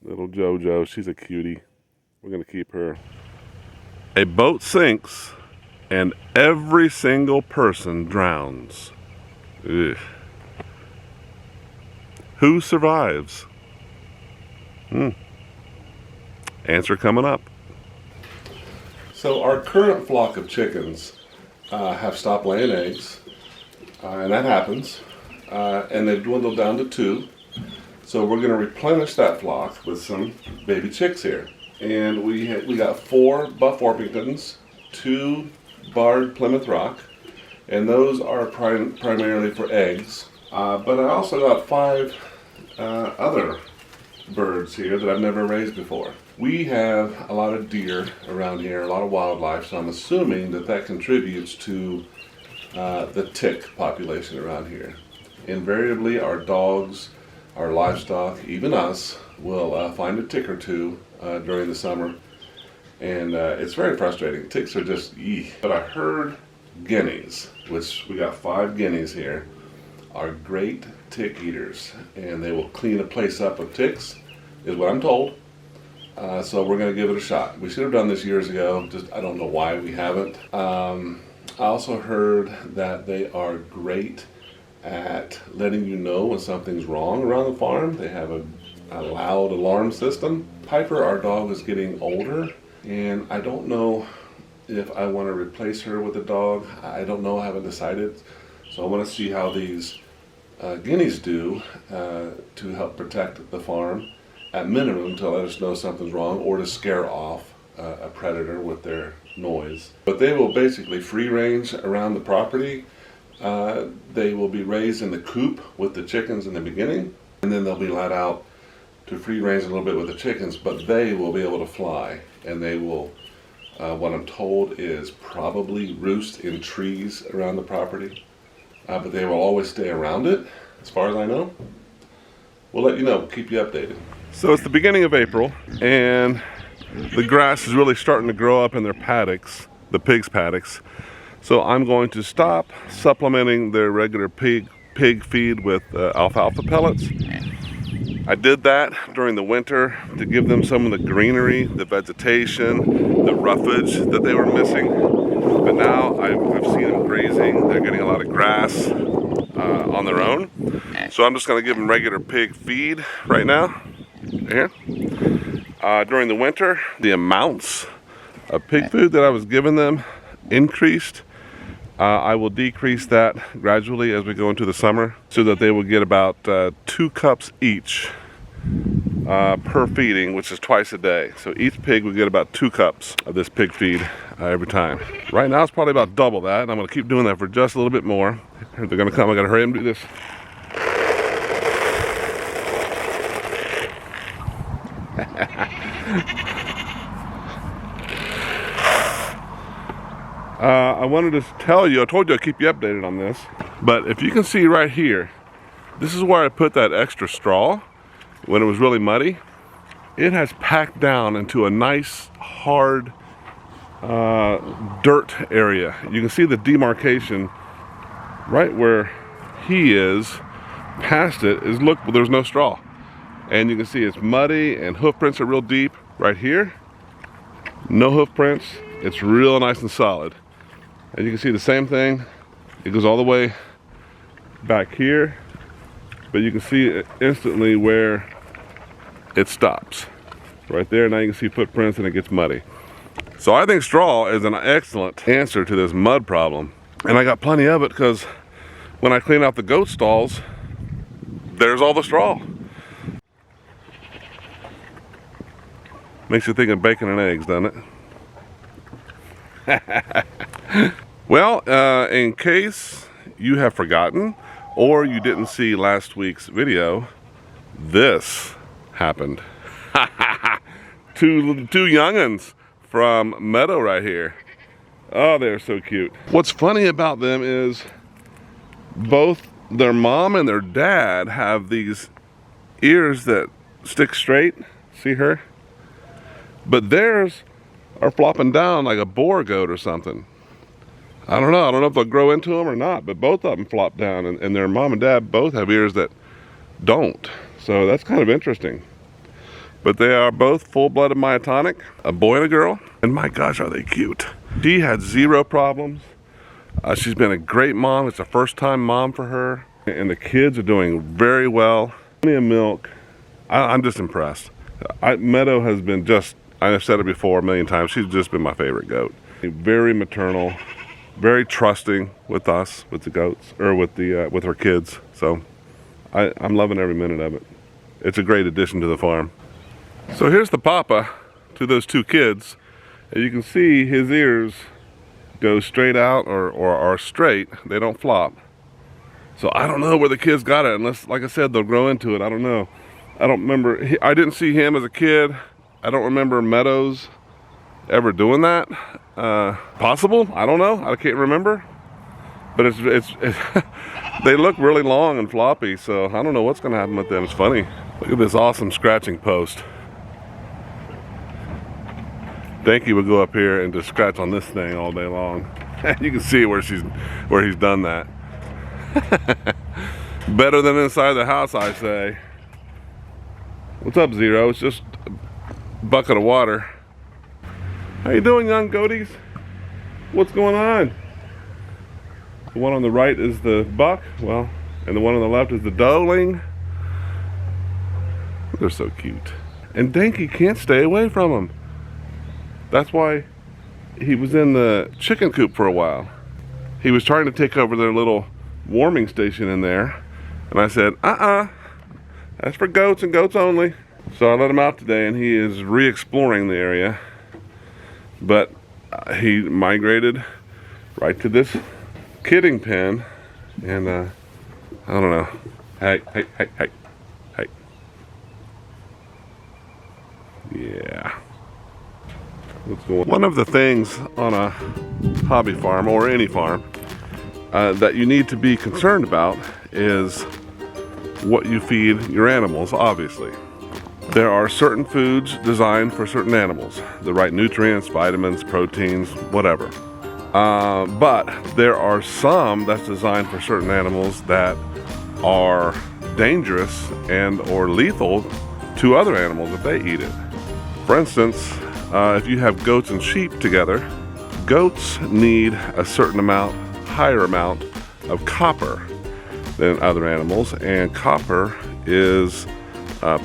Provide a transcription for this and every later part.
Little JoJo, she's a cutie. We're gonna keep her. A boat sinks and every single person drowns. Ugh. Who survives? Answer coming up. So our current flock of chickens have stopped laying eggs, and that happens, and they've dwindled down to 2. So we're going to replenish that flock with some baby chicks here. And we got 4 Buff Orpingtons, 2 Barred Plymouth Rock, and those are primarily for eggs. But I also got 5 other birds here that I've never raised before. We have a lot of deer around here, a lot of wildlife, so I'm assuming that contributes to the tick population around here. Invariably, our dogs, our livestock, even us, will find a tick or 2 during the summer, and it's very frustrating. Ticks are just eeh. But I heard guineas, which we got 5 guineas here, are great tick eaters, and they will clean a place up of ticks, is what I'm told. So we're going to give it a shot. We should have done this years ago, just I don't know why we haven't. I also heard that they are great at letting you know when something's wrong around the farm. They have a loud alarm system. Piper, our dog, is getting older, and I don't know if I want to replace her with a dog. I don't know, I haven't decided. So I want to see how these guineas do to help protect the farm, at minimum to let us know something's wrong or to scare off a predator with their noise. But they will basically free range around the property. They will be raised in the coop with the chickens in the beginning, and then they'll be let out to free range a little bit with the chickens, but they will be able to fly, and they will, what I'm told is probably roost in trees around the property, but they will always stay around it, as far as I know. We'll let you know, we'll keep you updated. So it's the beginning of April, and the grass is really starting to grow up in their paddocks, the pigs' paddocks. So I'm going to stop supplementing their regular pig feed with alfalfa pellets. I did that during the winter to give them some of the greenery, the vegetation, the roughage that they were missing. But now I've seen them grazing. They're getting a lot of grass on their own. So I'm just going to give them regular pig feed right now. Here. During the winter, the amounts of pig food that I was giving them increased. I will decrease that gradually as we go into the summer so that they will get about 2 cups each per feeding, which is twice a day. So each pig will get about 2 cups of this pig feed every time. Right now it's probably about double that, and I'm going to keep doing that for just a little bit more. They're going to come. I got to hurry and do this. I wanted to tell you, I told you I'd keep you updated on this, but if you can see right here, this is where I put that extra straw when it was really muddy. It has packed down into a nice hard dirt area. You can see the demarcation right where he is. Past it is, look, well, there's no straw, and you can see it's muddy and hoof prints are real deep. Right here, no hoof prints. It's real nice and solid. And you can see the same thing. It goes all the way back here, but you can see it instantly where it stops. Right there, now you can see footprints and it gets muddy. So I think straw is an excellent answer to this mud problem. And I got plenty of it because when I clean out the goat stalls, there's all the straw. Makes you think of bacon and eggs, doesn't it? Well, in case you have forgotten or you didn't see last week's video, this happened. two young'uns from Meadow right here. Oh, they're so cute. What's funny about them is both their mom and their dad have these ears that stick straight. See her? But theirs are flopping down like a boar goat or something. I don't know if they'll grow into them or not, but both of them flop down, and their mom and dad both have ears that don't. So that's kind of interesting. But they are both full-blooded myotonic, a boy and a girl. And my gosh, are they cute. She had zero problems. She's been a great mom. It's a first-time mom for her. And the kids are doing very well. Plenty of milk. I'm just impressed. Meadow has been just, I've said it before a million times, she's just been my favorite goat. Very maternal, very trusting with us, with the goats, or with her kids. So I'm loving every minute of it. It's a great addition to the farm. So here's the papa to those two kids. And you can see his ears go straight out or are straight. They don't flop. So I don't know where the kids got it, unless, like I said, they'll grow into it. I don't know. I don't remember. I didn't see him as a kid. I don't remember Meadows ever doing that. Possible? I don't know. I can't remember. But it's they look really long and floppy, so I don't know what's going to happen with them. It's funny. Look at this awesome scratching post. Danky would go up here and just scratch on this thing all day long. You can see where he's done that. Better than inside the house, I say. What's up, Zero? It's just a bucket of water. How you doing, young goaties? What's going on? The one on the right is the buck, well, and the one on the left is the doeling. They're so cute. And Danky can't stay away from them. That's why he was in the chicken coop for a while. He was trying to take over their little warming station in there. And I said, that's for goats and goats only. So I let him out today and he is re-exploring the area. But he migrated right to this kidding pen. And I don't know. Hey. Yeah. One of the things on a hobby farm or any farm that you need to be concerned about is what you feed your animals, obviously. There are certain foods designed for certain animals, the right nutrients, vitamins, proteins, whatever. But there are some that's designed for certain animals that are dangerous and or lethal to other animals if they eat it. For instance, if you have goats and sheep together, goats need a certain amount, higher amount of copper than other animals, and copper is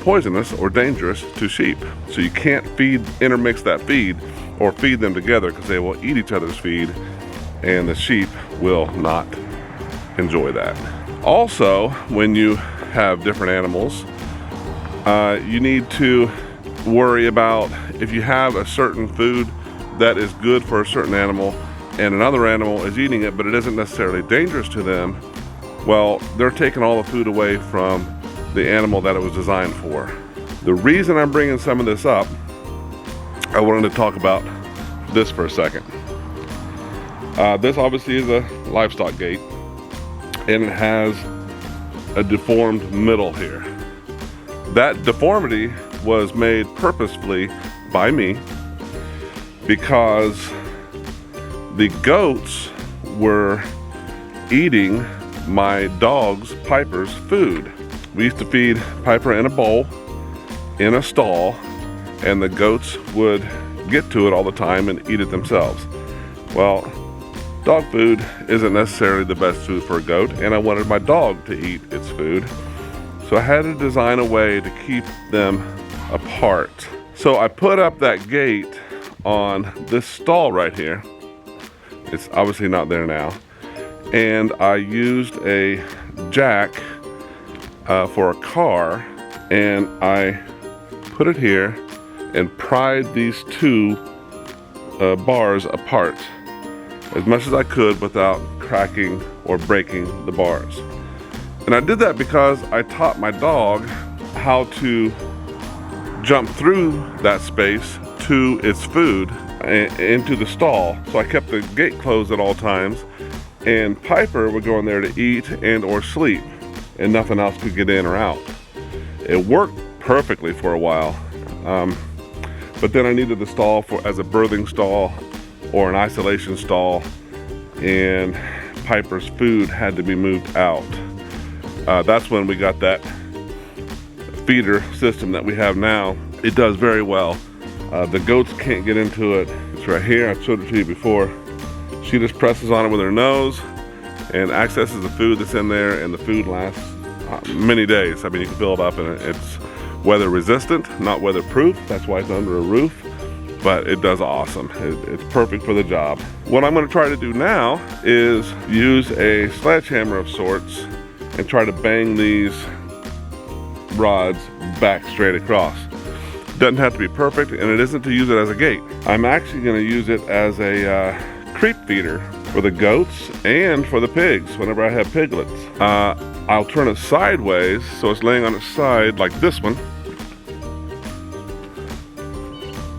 poisonous or dangerous to sheep. So you can't intermix that feed or feed them together because they will eat each other's feed and the sheep will not enjoy that. Also, when you have different animals, you need to worry about if you have a certain food that is good for a certain animal and another animal is eating it but it isn't necessarily dangerous to them, well, they're taking all the food away from the animal that it was designed for. The reason I'm bringing some of this up, I wanted to talk about this for a second. This obviously is a livestock gate and it has a deformed middle here. That deformity was made purposefully by me because the goats were eating my dog's Piper's food. We used to feed Piper in a bowl, in a stall, and the goats would get to it all the time and eat it themselves. Well, dog food isn't necessarily the best food for a goat, and I wanted my dog to eat its food. So I had to design a way to keep them apart. So I put up that gate on this stall right here. It's obviously not there now. And I used a jack for a car, and I put it here and pried these two bars apart as much as I could without cracking or breaking the bars. And I did that because I taught my dog how to jump through that space to its food into the stall. So I kept the gate closed at all times, and Piper would go in there to eat and or sleep, and nothing else could get in or out. It worked perfectly for a while, but then I needed the stall as a birthing stall or an isolation stall, and Piper's food had to be moved out. That's when we got that feeder system that we have now, it does very well. The goats can't get into it. It's right here, I've showed it to you before. She just presses on it with her nose and accesses the food that's in there, and the food lasts many days. I mean, you can fill it up, and it's weather resistant, not weatherproof. That's why it's under a roof, but it does awesome. It's perfect for the job. What I'm going to try to do now is use a sledgehammer of sorts and try to bang these rods back straight across. Doesn't have to be perfect, and it isn't to use it as a gate. I'm actually going to use it as a creep feeder for the goats and for the pigs whenever I have piglets. I'll turn it sideways so it's laying on its side like this one,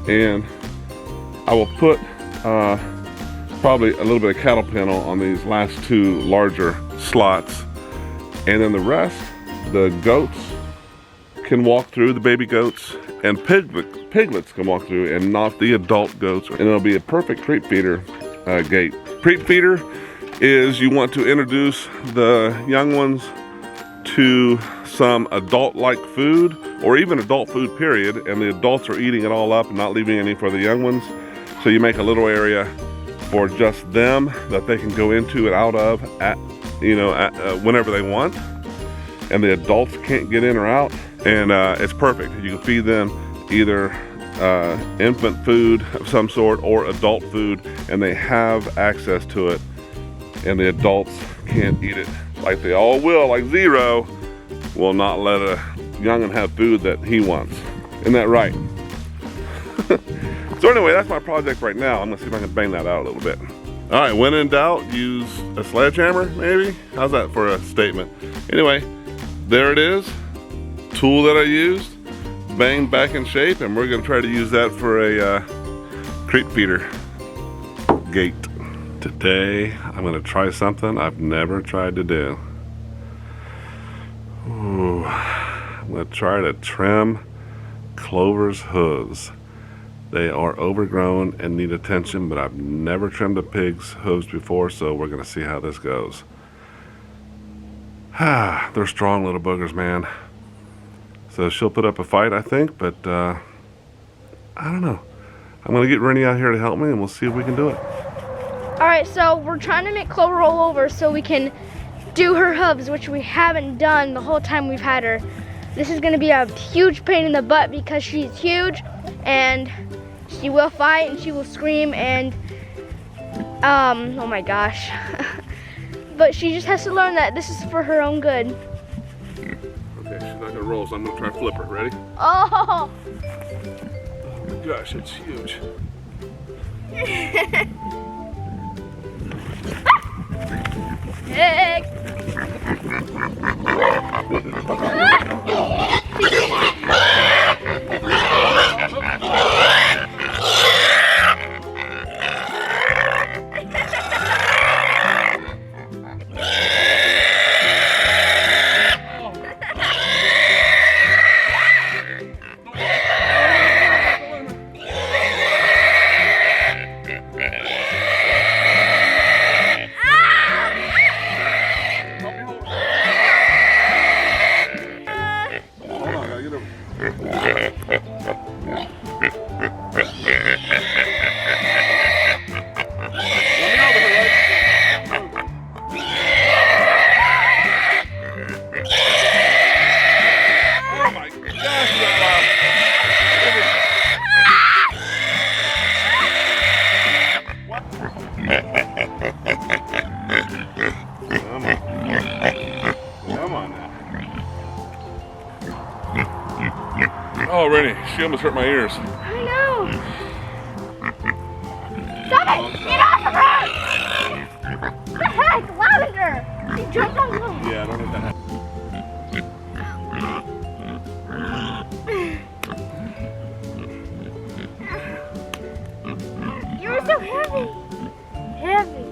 and I will put probably a little bit of cattle panel on these last two larger slots, and then the rest, the goats can walk through, the baby goats, and piglets can walk through, and not the adult goats, and it'll be a perfect creep feeder gate. Creep feeder is you want to introduce the young ones to some adult-like food, or even adult food period, and the adults are eating it all up and not leaving any for the young ones. So you make a little area for just them that they can go into and out of at whenever they want, and the adults can't get in or out, and it's perfect. You can feed them either infant food of some sort or adult food, and they have access to it, and the adults can't eat it like they all will. Like Zero will not let a young'un have food that he wants. Isn't that right? So anyway, that's my project right now. I'm gonna see if I can bang that out a little bit. All right, when in doubt, use a sledgehammer, maybe? How's that for a statement? Anyway, there it is. Tool that I used, banged back in shape, and we're gonna try to use that for a creep feeder gate. Today, I'm gonna try something I've never tried to do. Ooh, I'm gonna try to trim Clover's hooves. They are overgrown and need attention, but I've never trimmed a pig's hooves before, so we're gonna see how this goes. They're strong little boogers, man. So she'll put up a fight, I think, but I don't know. I'm gonna get Rennie out here to help me, and we'll see if we can do it. All right, so we're trying to make Clover roll over so we can do her hooves, which we haven't done the whole time we've had her. This is gonna be a huge pain in the butt because she's huge, and she will fight and she will scream, and oh my gosh. But she just has to learn that this is for her own good. Okay, she's not gonna roll, so I'm gonna try to flip her. Ready? Oh! Oh my gosh, it's huge. Heck. Oh, Rennie, she almost hurt my ears. I know. Stop it! Get off the road! What the heck? Lavender! She jumped on the Yeah, I don't know that. You're so heavy. Heavy.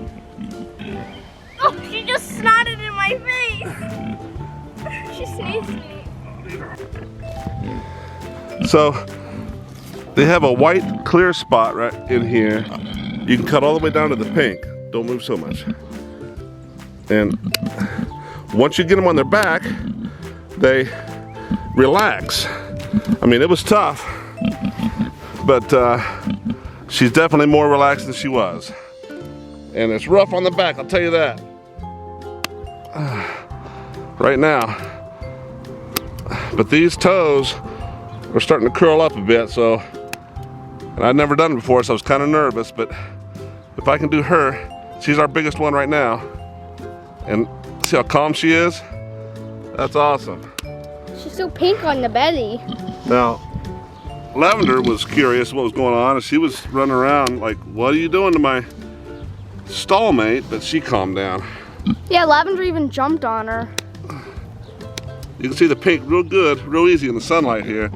Oh, she just snotted in my face. She sneezed me. So they have a white clear spot right in here. You can cut all the way down to the pink. Don't move so much. And once you get them on their back, they relax. I mean, it was tough, but she's definitely more relaxed than she was. And it's rough on the back, I'll tell you that. Right now. But these toes are starting to curl up a bit, so, and I'd never done it before, so I was kind of nervous, but if I can do her, she's our biggest one right now. And see how calm she is? That's awesome. She's so pink on the belly. Now, Lavender was curious what was going on, and she was running around like, what are you doing to my stallmate? But she calmed down. Yeah, Lavender even jumped on her. You can see the pink real good, real easy in the sunlight here.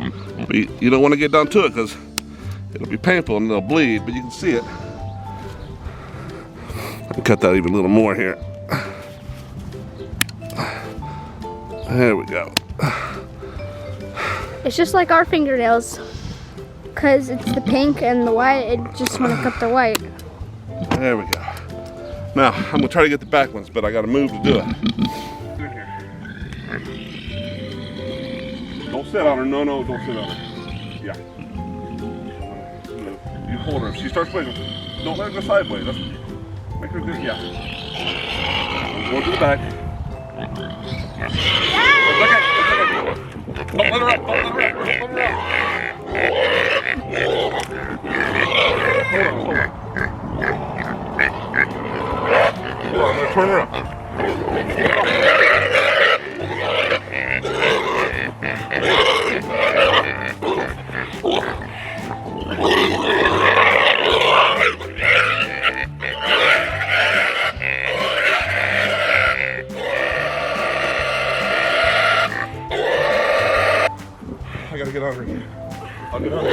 But you don't want to get down to it because it'll be painful and it'll bleed, but you can see it. I can cut that even a little more here. There we go. It's just like our fingernails. Because it's the pink and the white, it just want to cut the white. There we go. Now, I'm going to try to get the back ones, but I got to move to do it. Don't sit on her. No, don't sit on her. Yeah. You hold her. If she starts wiggling, don't let her go sideways. Make her good. Yeah. Go to the back. It's okay. Don't let her up. Hold on. I'm going to turn her up. I gotta get on her again. I'll get on her.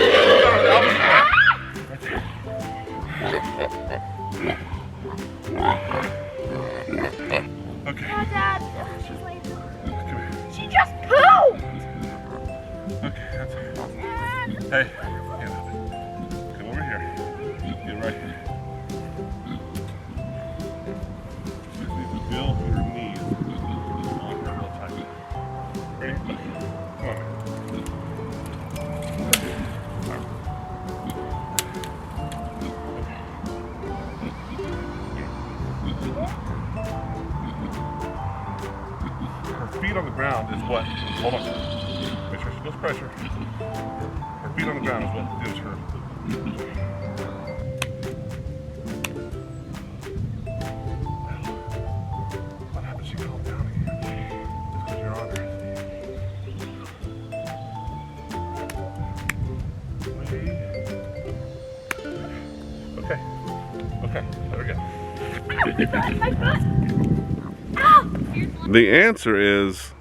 Okay. Dad, she's late. She just pooped! Okay, that's all. Hey, come over here. Get right here. Just need to feel your knees on her real tight. Ready? Come on. Her feet on the ground is what? Hold on. Make sure she feels pressure. Her feet on the ground is what gives her. What happens? She calmed down again. Just because you're on her. Okay, there we go. The answer is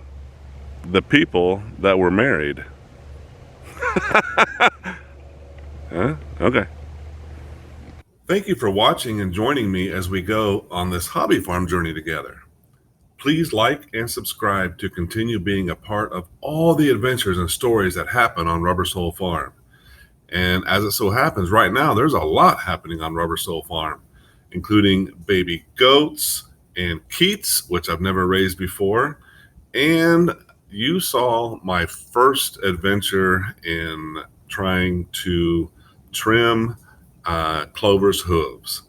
the people that were married. Huh? Okay. Thank you for watching and joining me as we go on this hobby farm journey together. Please like and subscribe to continue being a part of all the adventures and stories that happen on Rubber Soul Farm. And as it so happens, right now, there's a lot happening on Rubber Soul Farm, including baby goats and keets, which I've never raised before. And you saw my first adventure in trying to trim Clover's hooves.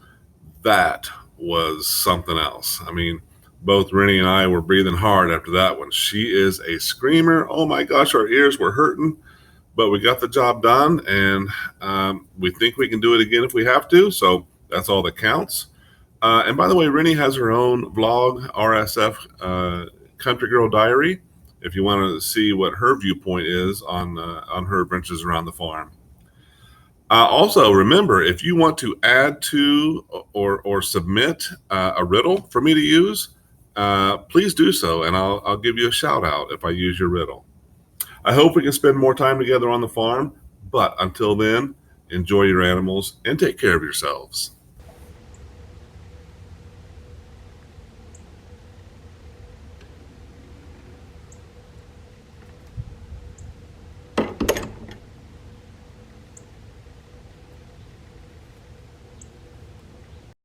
That was something else. I mean, both Rennie and I were breathing hard after that one. She is a screamer. Oh my gosh, our ears were hurting. But we got the job done, and we think we can do it again if we have to, so that's all that counts. And by the way, Rennie has her own vlog, RSF Country Girl Diary, if you want to see what her viewpoint is on her adventures around the farm. Also, remember, if you want to add to or submit a riddle for me to use, please do so, and I'll give you a shout out if I use your riddle. I hope we can spend more time together on the farm, but until then, enjoy your animals and take care of yourselves.